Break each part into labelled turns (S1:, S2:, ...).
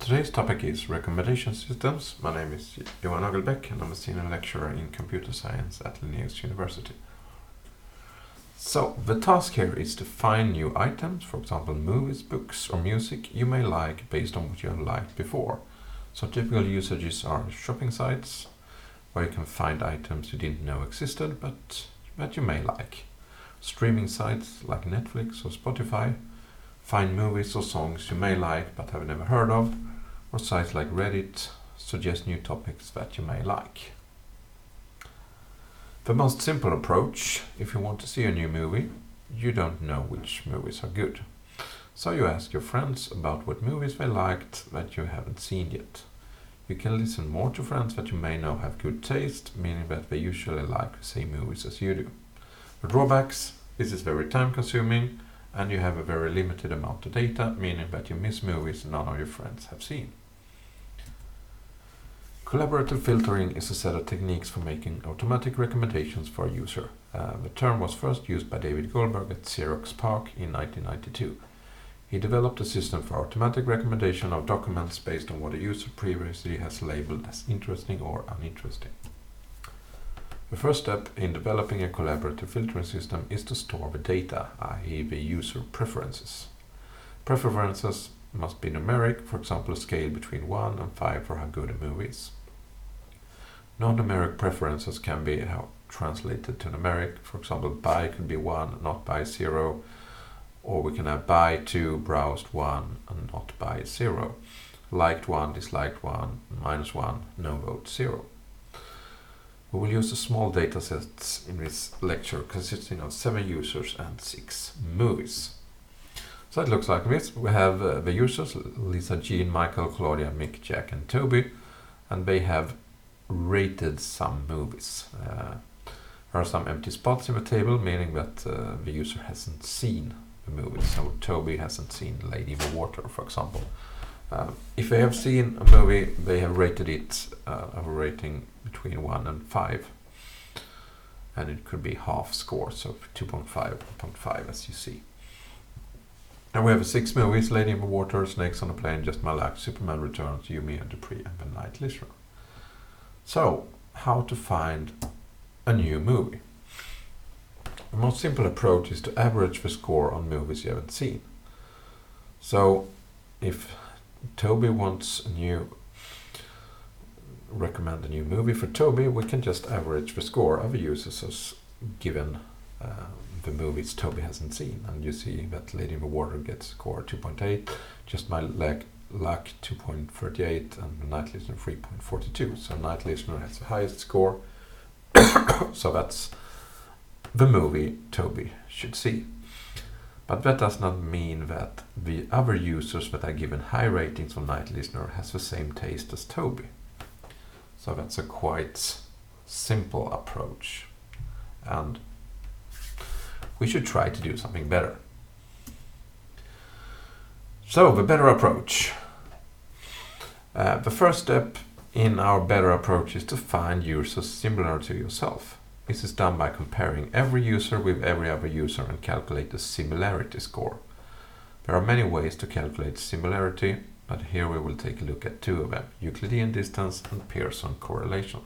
S1: Today's topic is recommendation systems. My name is Johan Nagelbeck and I'm a senior lecturer in computer science at Linnaeus University. So, the task here is to find new items, for example movies, books or music you may like based on what you have liked before. So typical usages are shopping sites, where you can find items you didn't know existed but that you may like. Streaming sites like Netflix or Spotify, find movies or songs you may like but have never heard of, or sites like Reddit suggest new topics that you may like. The most simple approach, if you want to see a new movie, you don't know which movies are good. So you ask your friends about what movies they liked that you haven't seen yet. You can listen more to friends that you may know have good taste, meaning that they usually like the same movies as you do. The drawbacks, this is very time consuming and you have a very limited amount of data, meaning that you miss movies none of your friends have seen. Collaborative filtering is a set of techniques for making automatic recommendations for a user. The term was first used by David Goldberg at Xerox PARC in 1992. He developed a system for automatic recommendation of documents based on what a user previously has labeled as interesting or uninteresting. The first step in developing a collaborative filtering system is to store the data, i.e. the user preferences. Preferences must be numeric, for example a scale between 1 and 5 for how good a movie is. Non-numeric preferences can be translated to numeric, for example buy could be 1, not buy 0, or we can have buy 2, browsed 1 and not buy 0, liked 1, disliked 1, -1, no vote 0. We will use a small data set in this lecture consisting of 7 users and 6 movies. So it looks like this. We have the users, Lisa, Jean, Michael, Claudia, Mick, Jack and Toby, and they have rated some movies. There are some empty spots in the table, meaning that the user hasn't seen the movie. So Toby hasn't seen Lady in the Water, for example. If they have seen a movie, they have rated it of a rating between 1 and 5. And it could be half score, so 2.5, 1.5 as you see. And we have 6 movies: Lady in the Water, Snakes on a Plane, Just My Luck, Superman Returns, You, Me and Dupree, and The Night Listener. So, how to find a new movie? The most simple approach is to average the score on movies you haven't seen. So, if Toby wants recommend a new movie for Toby, we can just average the score of the users as given the movies Toby hasn't seen, and you see that Lady in the Water gets score 2.8, Just My Luck 2.38 and The Night Listener 3.42. So Night Listener has the highest score, so that's the movie Toby should see. But that does not mean that the other users that are given high ratings on Night Listener has the same taste as Toby. So that's a quite simple approach, and we should try to do something better. So, the better approach. The first step in our better approach is to find users similar to yourself. This is done by comparing every user with every other user and calculate the similarity score. There are many ways to calculate similarity, but here we will take a look at 2 of them: Euclidean distance and Pearson correlation.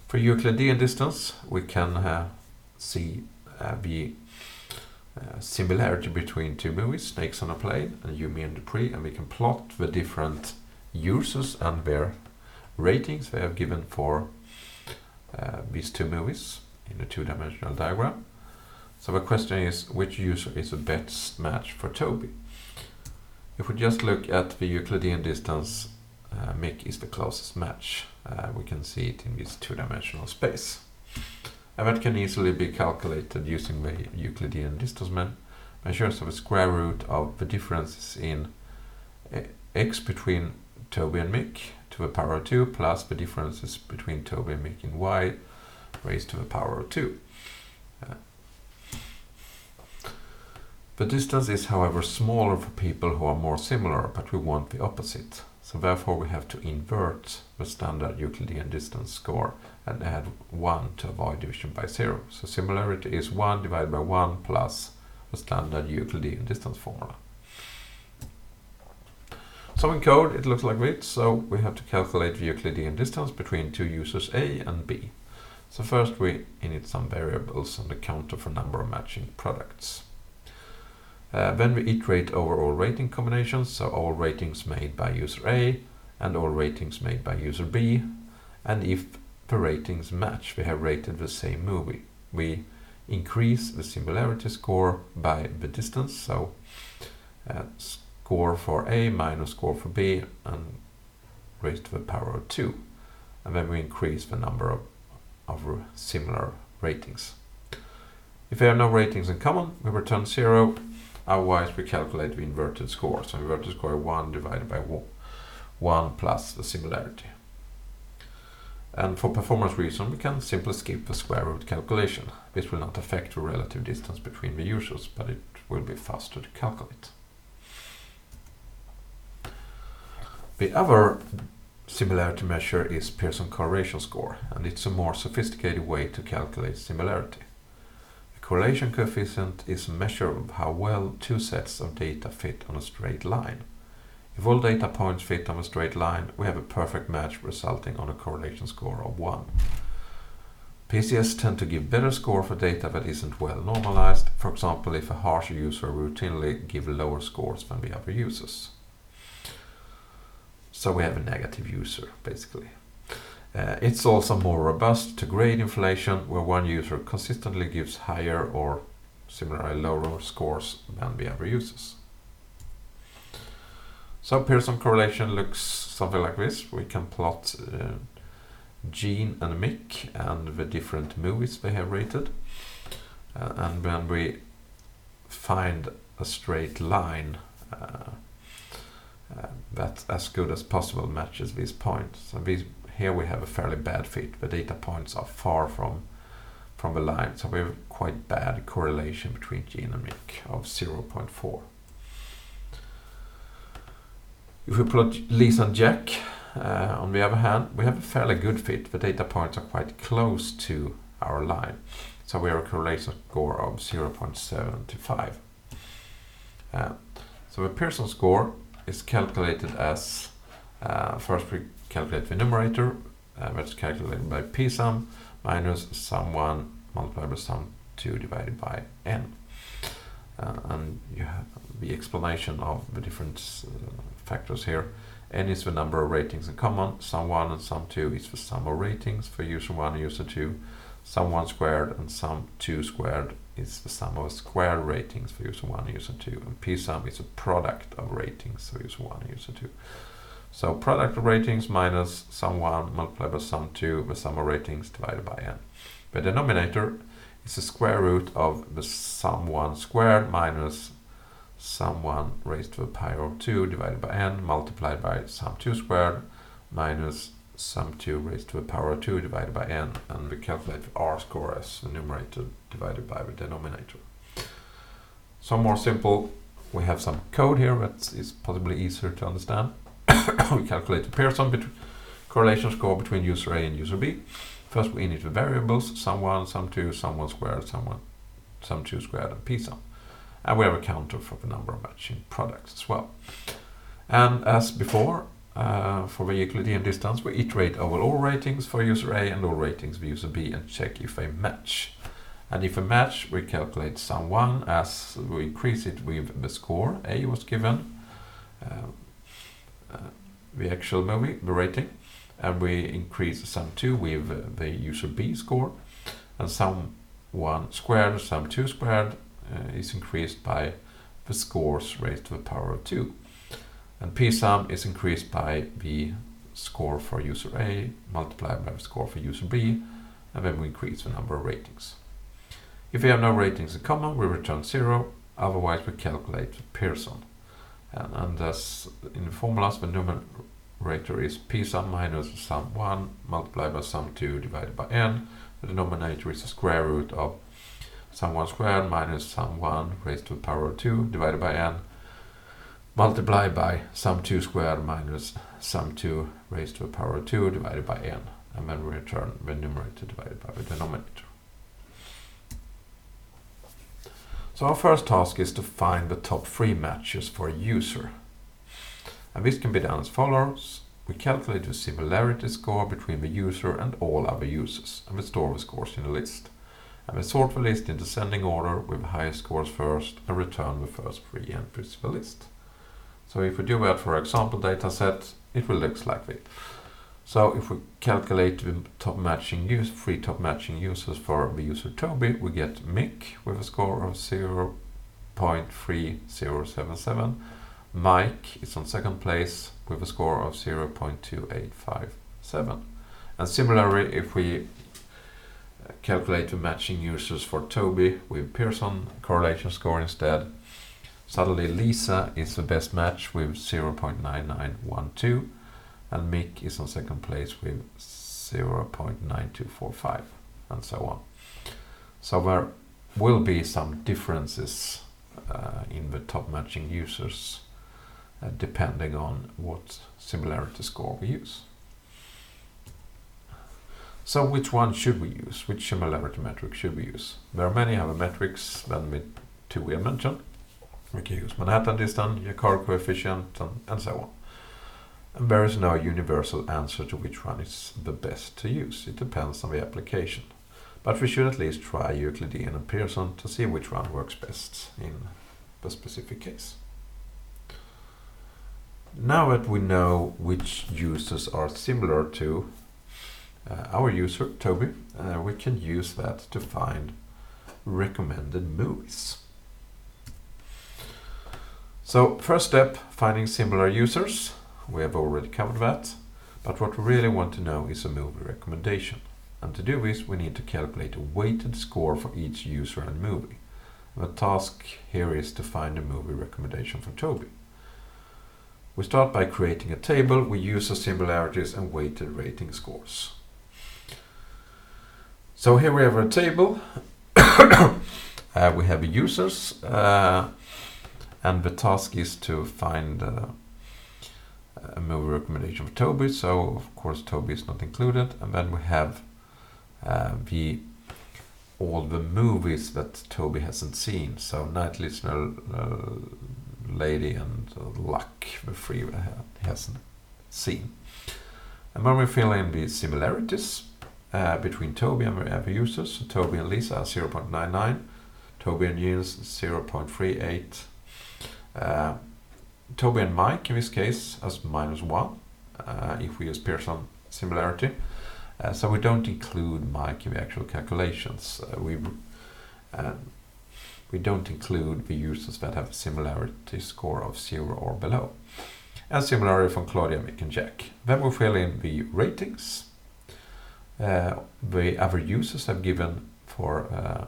S1: For Euclidean distance, we can see the similarity between 2 movies, Snakes on a Plane and You, Me and Dupree, and we can plot the different users and their ratings they have given for these 2 movies in a 2-dimensional diagram. So the question is, which user is the best match for Toby? If we just look at the Euclidean distance, Mick is the closest match. We can see it in this 2-dimensional space. And that can easily be calculated using the Euclidean distance measures of the square root of the differences in x between Toby and Mick to the power of 2 plus the differences between Toby and Mick in y raised to the power of 2. The distance is, however, smaller for people who are more similar, but we want the opposite. So therefore we have to invert the standard Euclidean distance score and add 1 to avoid division by 0. So similarity is 1 divided by 1 plus the standard Euclidean distance formula. So in code it looks like this. So we have to calculate the Euclidean distance between two users A and B. So first we init some variables on the counter for number of matching products. Then we iterate over all rating combinations, so all ratings made by user A and all ratings made by user B. And if the ratings match, we have rated the same movie. We increase the similarity score by the distance, so score for A minus score for B and raised to the power of 2. And then we increase the number of similar ratings. If we have no ratings in common, we return 0. Otherwise, we calculate the inverted score. So inverted score is 1 divided by 1 plus the similarity. And for performance reason, we can simply skip the square root calculation. This will not affect the relative distance between the users, but it will be faster to calculate. The other similarity measure is Pearson correlation score, and it's a more sophisticated way to calculate similarity. The correlation coefficient is a measure of how well two sets of data fit on a straight line. If all data points fit on a straight line, we have a perfect match resulting on a correlation score of 1. PCS tend to give better score for data that isn't well normalized, for example if a harsher user routinely give lower scores than the other users. So we have a negative user, basically. It's also more robust to grade inflation, where one user consistently gives higher or similarly lower scores than the other users. So Pearson correlation looks something like this. We can plot Gene and Mick and the different movies they have rated. And when we find a straight line that as good as possible matches these points. So here we have a fairly bad fit. The data points are far from the line, so we have quite bad correlation between Gene and Mick of 0.4. If we plot Lisa and Jack, on the other hand, we have a fairly good fit. The data points are quite close to our line, so we have a correlation score of 0.75. So the Pearson score is calculated as, first we calculate the numerator, that's calculated by p-sum minus sum1 multiplied by sum2 divided by n. And you have the explanation of the different factors here. N is the number of ratings in common, sum1 and sum2 is the sum of ratings for user 1 and user 2, sum1 squared and sum2 squared is the sum of squared ratings for user 1 and user 2, and p-sum is a product of ratings for user 1 and user 2. So product of ratings minus sum1 multiplied by sum2, the sum of ratings divided by n. The denominator is the square root of the sum1 squared minus sum1 raised to the power of 2 divided by n multiplied by sum2 squared minus sum2 raised to the power of 2 divided by n, and we calculate the r score as the numerator divided by the denominator. So more simple, we have some code here that is possibly easier to understand. We calculate the Pearson correlation score between user A and user B. First we init the variables sum1, sum2, sum1 squared, sum2 squared, and p-sum. And we have a counter for the number of matching products as well. And as before, for the Euclidean distance, we iterate over all ratings for user A and all ratings for user B and check if they match. And if a match, we calculate sum1 as we increase it with the score A was given, the actual movie, the rating, and we increase sum2 with the user B score, and sum1 squared, sum2 squared is increased by the scores raised to the power of 2. And p-sum is increased by the score for user A multiplied by the score for user B, and then we increase the number of ratings. If we have no ratings in common, we return 0, otherwise we calculate the Pearson. And as in the formulas, the numerator is p-sum minus sum1 multiplied by sum2 divided by n. The denominator is the square root of sum1 squared minus sum1 raised to the power of 2 divided by n multiplied by sum2 squared minus sum2 raised to the power of 2 divided by n, and then we return the numerator divided by the denominator. So our first task is to find the top 3 matches for a user. And this can be done as follows. We calculate the similarity score between the user and all other users, and we store the scores in a list. And we sort the list in descending order with the highest scores first and return the first 3 entries to the list. So if we do that for example data set, it will look like this. So if we calculate the three top matching users for the user Toby, we get Mick with a score of 0.3077. Mike is on second place with a score of 0.2857. And similarly, if we calculate the matching users for Toby with Pearson correlation score instead, suddenly Lisa is the best match with 0.9912, and Mick is on second place with 0.9245, and so on. So there will be some differences in the top matching users depending on what similarity score we use. So which one should we use? Which similarity metric should we use? There are many other metrics than the two we have mentioned. We can use Manhattan distance, Jaccard coefficient, and so on. And there is no universal answer to which one is the best to use. It depends on the application. But we should at least try Euclidean and Pearson to see which one works best in the specific case. Now that we know which users are similar to our user, Toby, we can use that to find recommended movies. So first step, finding similar users. We have already covered that, but what we really want to know is a movie recommendation. And to do this, we need to calculate a weighted score for each user and movie. And the task here is to find a movie recommendation for Toby. We start by creating a table with user similarities and weighted rating scores. So here we have a table. We have the users, and the task is to find a movie recommendation for Toby. So of course Toby is not included, and then we have all the movies that Toby hasn't seen. So Night Listener, Lady, and Luck, the three he hasn't seen. And when we fill in the similarities between Toby and the other users, so Toby and Lisa are 0.99, Toby and Jens 0.38, Toby and Mike in this case as -1 if we use Pearson similarity. So we don't include Mike in the actual calculations. We don't include the users that have a similarity score of 0 or below. And similarly from Claudia, Mick, and Jack. Then we fill in the ratings the other users have given for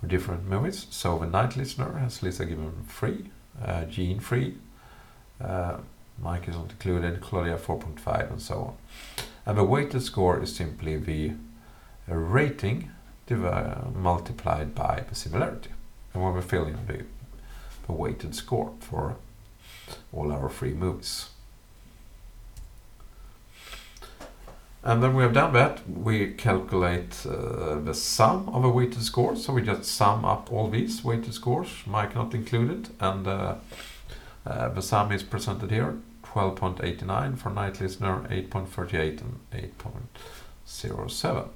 S1: different movies. So the Night Listener has Lisa given 3, Jean 3, Mike is not included, Claudia 4.5, and so on. And the weighted score is simply the rating multiplied by the similarity. And when we fill in the weighted score for all our 3 movies. And then we have done that, we calculate the sum of a weighted score. So we just sum up all these weighted scores, Mike not included, and the sum is presented here, 12.89 for Night Listener, 8.38 and 8.07.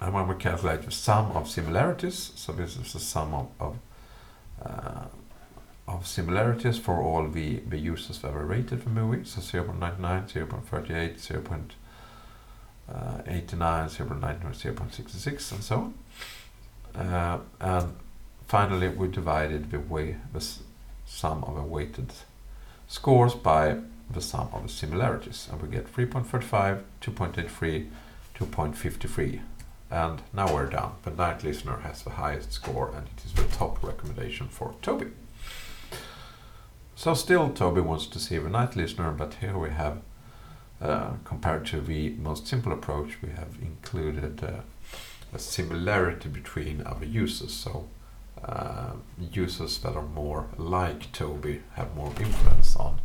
S1: And when we calculate the sum of similarities, so this is the sum of similarities for all the users that were rated for movie, so 0.99, 0.38, 0.89, 0.99, 0.66, and so on. And finally, we divided the sum of the weighted scores by the sum of the similarities, and we get 3.35, 2.83, 2.53. And now we're done. The Night Listener has the highest score, and it is the top recommendation for Toby. So still Toby wants to see the Night Listener, but here we have, compared to the most simple approach, we have included a similarity between other users. So users that are more like Toby have more influence on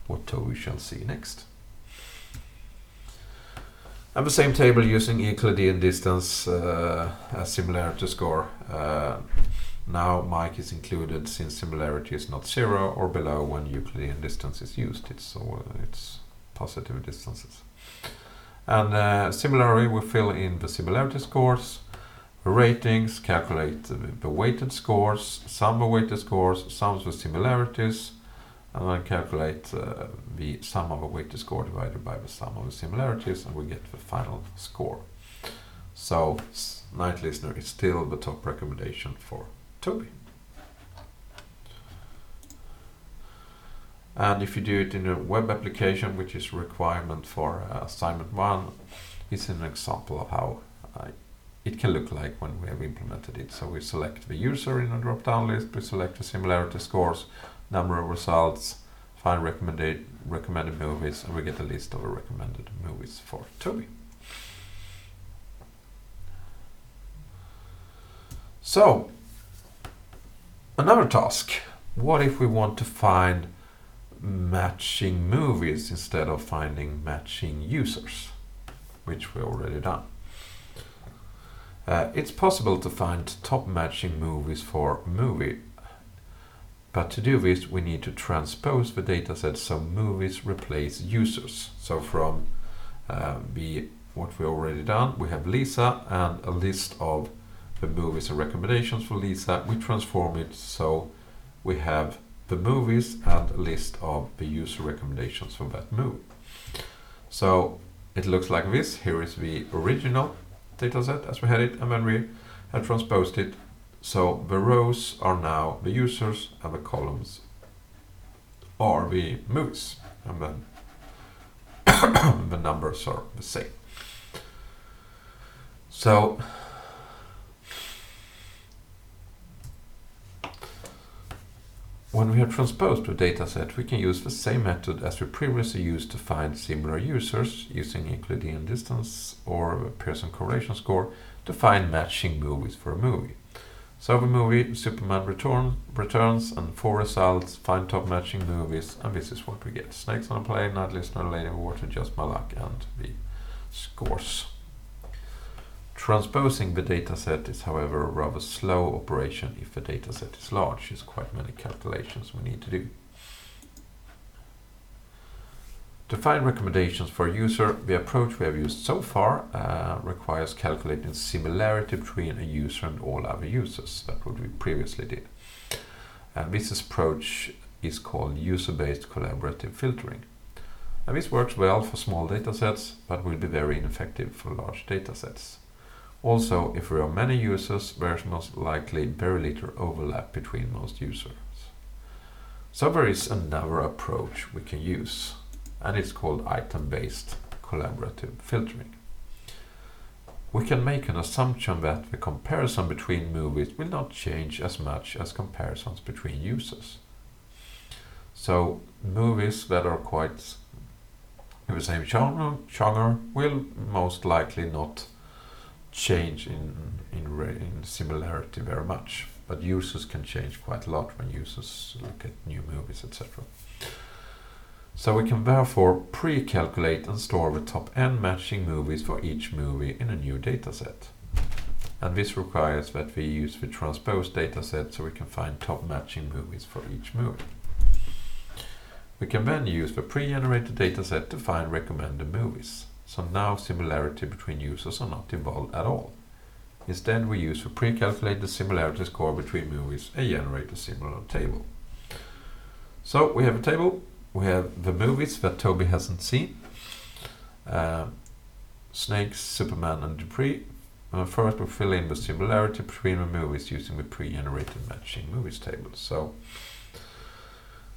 S1: what Toby shall see next. And the same table using Euclidean distance as similarity score. Now Mike is included since similarity is not 0 or below when Euclidean distance is used. It's positive distances. And similarly, we fill in the similarity scores, the ratings, calculate the weighted scores, sum the weighted scores, sums the similarities, and then calculate the sum of a weighted score divided by the sum of the similarities, and we get the final score. So Night Listener is still the top recommendation for Toby. And if you do it in a web application, which is a requirement for assignment 1, it's an example of how it can look like when we have implemented it. So we select the user in a drop-down list, we select the similarity scores, number of results, find recommended movies, and we get a list of the recommended movies for Toby. So, another task. What if we want to find matching movies instead of finding matching users, which we already done? It's possible to find top matching movies for a movie, but to do this we need to transpose the dataset so movies replace users. So from what we already done, we have Lisa and a list of the movies and recommendations for Lisa. We transform it so we have the movies and a list of the user recommendations for that movie. So it looks like this. Here is the original dataset as we had it, and then we have transposed it so the rows are now the users and the columns are the movies, and then the numbers are the same. So when we have transposed the dataset, we can use the same method as we previously used to find similar users, using Euclidean distance or Pearson correlation score to find matching movies for a movie. So the movie Superman returns, and 4 results, find top matching movies, and this is what we get. Snakes on a Plane, Night Listener, Lady in the Water, Just My Luck, and the scores. Transposing the dataset is, however, a rather slow operation if the dataset is large. It's quite many calculations we need to do. To find recommendations for a user, the approach we have used so far requires calculating similarity between a user and all other users. That's what we previously did. And this approach is called user-based collaborative filtering. And this works well for small datasets, but will be very ineffective for large datasets. Also, if there are many users, there is most likely very little overlap between most users. So there is another approach we can use, and it's called item-based collaborative filtering. We can make an assumption that the comparison between movies will not change as much as comparisons between users. So movies that are quite in the same genre will most likely not change in similarity very much, but users can change quite a lot when users look at new movies, etc. So we can therefore pre-calculate and store the top n matching movies for each movie in a new dataset. And this requires that we use the transposed dataset so we can find top matching movies for each movie. We can then use the pre-generated dataset to find recommended movies. So now similarity between users are not involved at all. Instead, we use the pre-calculated similarity score between movies and generate a similar table. So we have a table. We have the movies that Toby hasn't seen. Snakes, Superman, and Dupree. First, we fill in the similarity between the movies using the pre-generated matching movies table. So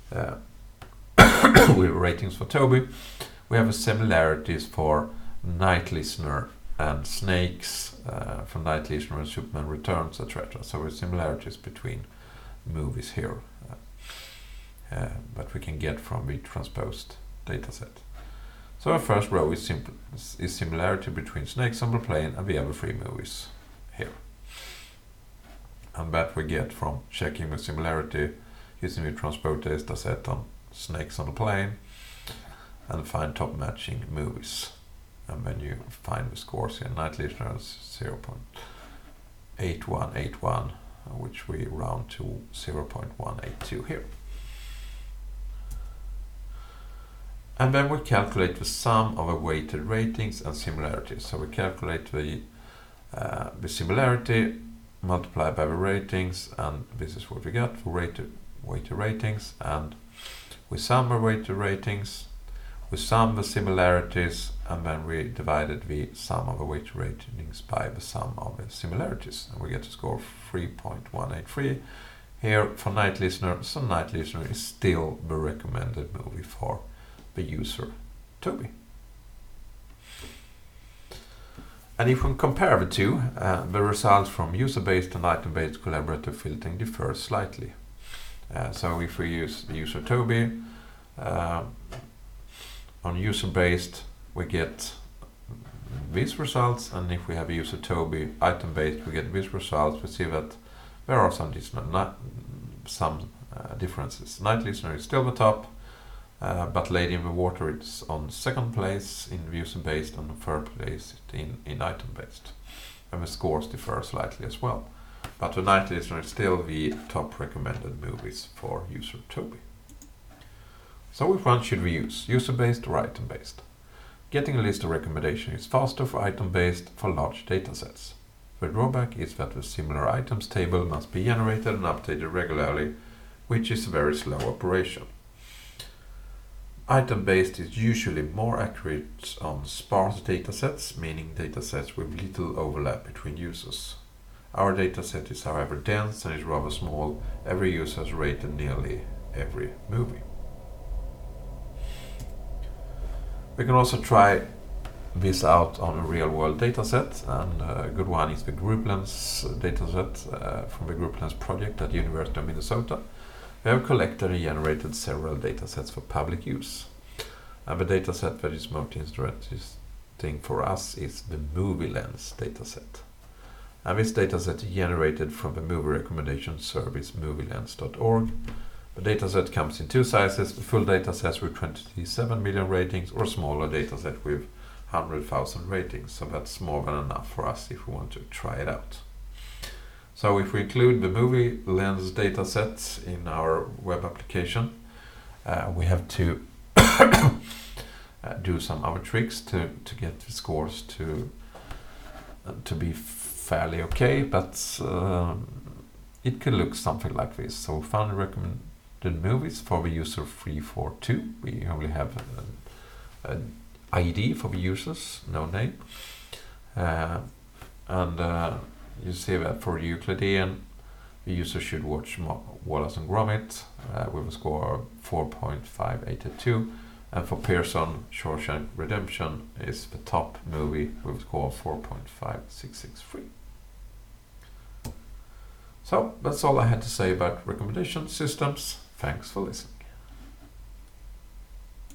S1: we have ratings for Toby. We have similarities for Night Listener and Snakes, for Night Listener and Superman Returns, etc. So we have similarities between movies here that we can get from the transposed dataset. So our first row is similarity between Snakes on the Plane and the other 3 movies here. And that we get from checking the similarity using the transposed dataset on Snakes on the Plane, and find top matching movies. And then you find the scores here. Night Listener is 0.8181, which we round to 0.182 here. And then we calculate the sum of the weighted ratings and similarities. So we calculate the similarity multiplied by the ratings, and this is what we get for weighted ratings, and we sum the weighted ratings, we sum the similarities, and then we divided the sum of the weighted ratings by the sum of the similarities, and we get a score of 3.183 here for Night Listener. So Night Listener is still the recommended movie for the user Toby. And if we compare the two, the results from user-based and item-based collaborative filtering differ slightly. So if we use the user Toby, on user-based we get these results, and if we have a user Toby item-based we get these results. We see that there are some differences. Night Listener is still the top, but Lady in the Water is on second place in user-based and third place in item-based. And the scores differ slightly as well. But the Night Listener is still the top recommended movies for user Toby. So which one should we use, user-based or item-based? Getting a list of recommendations is faster for item-based for large datasets. The drawback is that the similar items table must be generated and updated regularly, which is a very slow operation. Item-based is usually more accurate on sparse datasets, meaning datasets with little overlap between users. Our dataset is however dense and is rather small. Every user has rated nearly every movie. We can also try this out on a real-world dataset, and a good one is the GroupLens dataset from the GroupLens project at University of Minnesota. We have collected and generated several datasets for public use. And the dataset that is most interesting for us is the MovieLens dataset. And this dataset is generated from the movie recommendation service movielens.org. The dataset comes in two sizes: the full dataset with 27 million ratings, or a smaller dataset with 100,000 ratings. So that's more than enough for us if we want to try it out. So if we include the MovieLens dataset in our web application, we have to do some other tricks to get the scores to be fairly okay, but it could look something like this. So we found recommended movies for the user 342. We only have an ID for the users, no name. You see that for Euclidean, the user should watch Wallace and Gromit with a score of 4.582. And for Pearson, Shawshank Redemption is the top movie with a score of 4.5663. So that's all I had to say about recommendation systems. Thanks for listening.